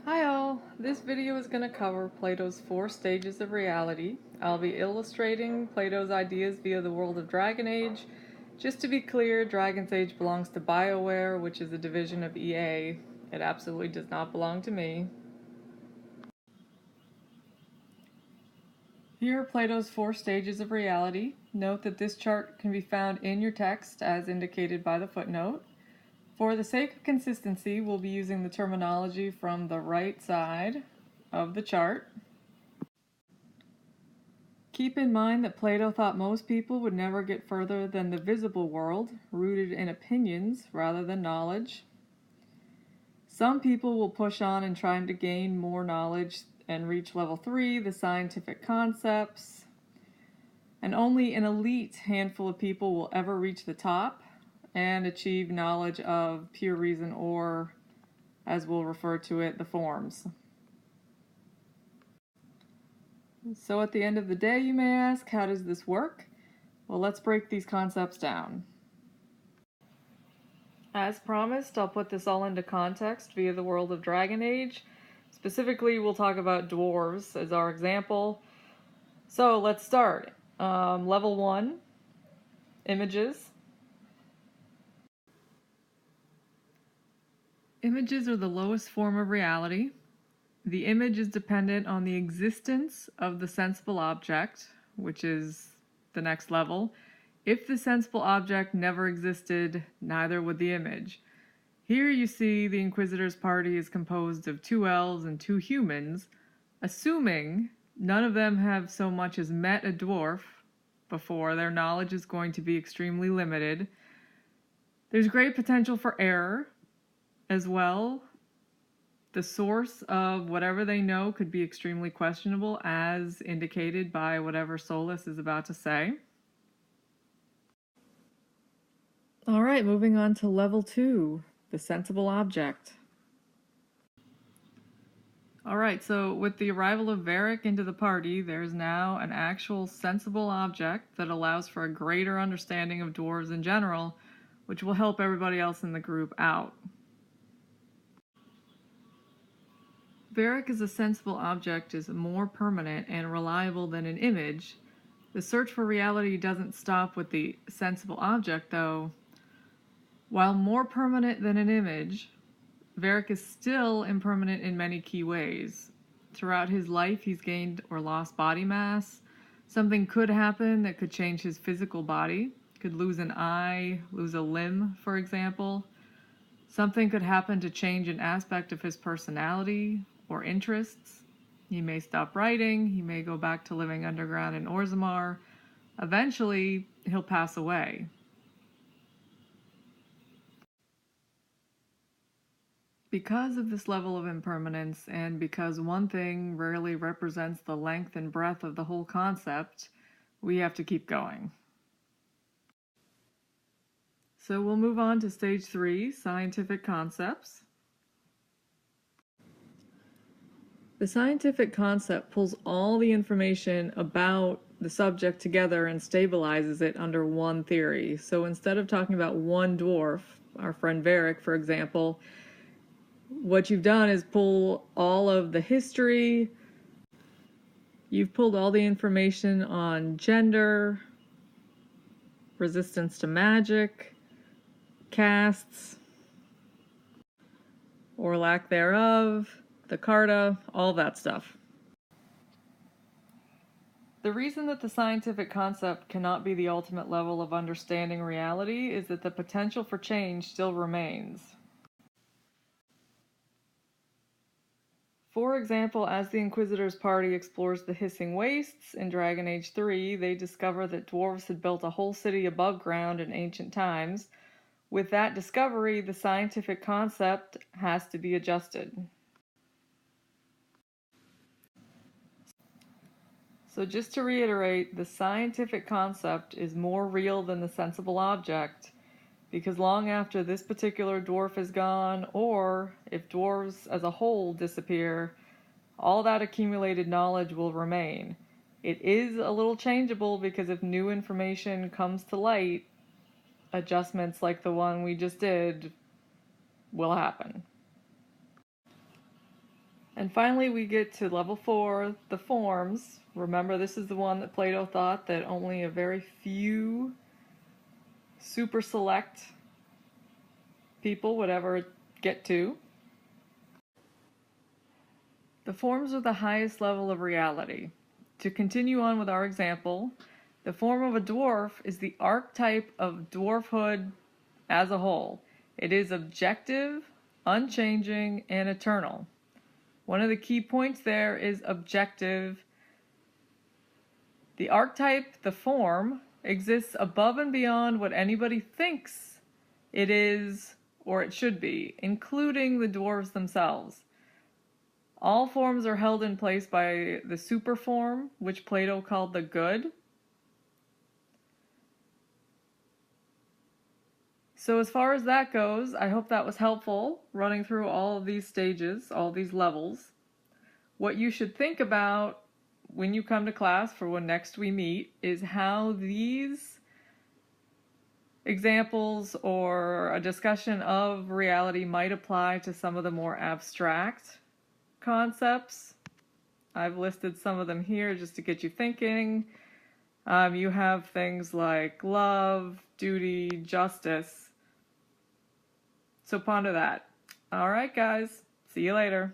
Hi all! This video is going to cover Plato's 4 stages of reality. I'll be illustrating Plato's ideas via the world of Dragon Age. Just to be clear, Dragon's Age belongs to BioWare, which is a division of EA. It absolutely does not belong to me. Here are Plato's 4 stages of reality. Note that this chart can be found in your text as indicated by the footnote. For the sake of consistency, we'll be using the terminology from the right side of the chart. Keep in mind that Plato thought most people would never get further than the visible world, rooted in opinions rather than knowledge. Some people will push on in trying to gain more knowledge and reach level 3, the scientific concepts. And only an elite handful of people will ever reach the top and achieve knowledge of pure reason, or, as we'll refer to it, the forms. So at the end of the day, you may ask, how does this work? Well, let's break these concepts down. As promised, I'll put this all into context via the world of Dragon Age. Specifically, we'll talk about dwarves as our example. So let's start. Level 1, images. Images are the lowest form of reality. The image is dependent on the existence of the sensible object, which is the next level. If the sensible object never existed, neither would the image. Here you see the Inquisitor's party is composed of 2 elves and 2 humans, assuming none of them have so much as met a dwarf before. Their knowledge is going to be extremely limited. There's great potential for error as well. The source of whatever they know could be extremely questionable, as indicated by whatever Solus is about to say. All right, moving on to level 2, the sensible object. All right, so with the arrival of Varric into the party, there's now an actual sensible object that allows for a greater understanding of dwarves in general, which will help everybody else in the group out. Varric as a sensible object is more permanent and reliable than an image. The search for reality doesn't stop with the sensible object, though. While more permanent than an image, Varric is still impermanent in many key ways. Throughout his life, he's gained or lost body mass. Something could happen that could change his physical body. Could lose an eye, lose a limb, for example. Something could happen to change an aspect of his personality or interests. He may stop writing, he may go back to living underground in Orzammar. Eventually, he'll pass away. Because of this level of impermanence, and because one thing rarely represents the length and breadth of the whole concept, we have to keep going. So we'll move on to stage 3, scientific concepts. The scientific concept pulls all the information about the subject together and stabilizes it under one theory. So instead of talking about one dwarf, our friend Varric, for example, what you've done is pull all of the history. You've pulled all the information on gender, resistance to magic, castes, or lack thereof, the Carta, all that stuff. The reason that the scientific concept cannot be the ultimate level of understanding reality is that the potential for change still remains. For example, as the Inquisitor's party explores the hissing wastes in Dragon Age 3, they discover that dwarves had built a whole city above ground in ancient times. With that discovery, the scientific concept has to be adjusted. So just to reiterate, the scientific concept is more real than the sensible object, because long after this particular dwarf is gone, or if dwarves as a whole disappear, all that accumulated knowledge will remain. It is a little changeable because if new information comes to light, adjustments like the one we just did will happen. And finally, we get to level 4, the forms. Remember, this is the one that Plato thought that only a very few super select people would ever get to. The forms are the highest level of reality. To continue on with our example, the form of a dwarf is the archetype of dwarfhood as a whole. It is objective, unchanging, and eternal. One of the key points there is objective. The archetype, the form, exists above and beyond what anybody thinks it is or it should be, including the dwarves themselves. All forms are held in place by the superform, which Plato called the good. So as far as that goes, I hope that was helpful, running through all of these stages, all these levels. What you should think about when you come to class for when next we meet is how these examples or a discussion of reality might apply to some of the more abstract concepts. I've listed some of them here just to get you thinking. You have things like love, duty, justice. So ponder that. All right, guys. See you later.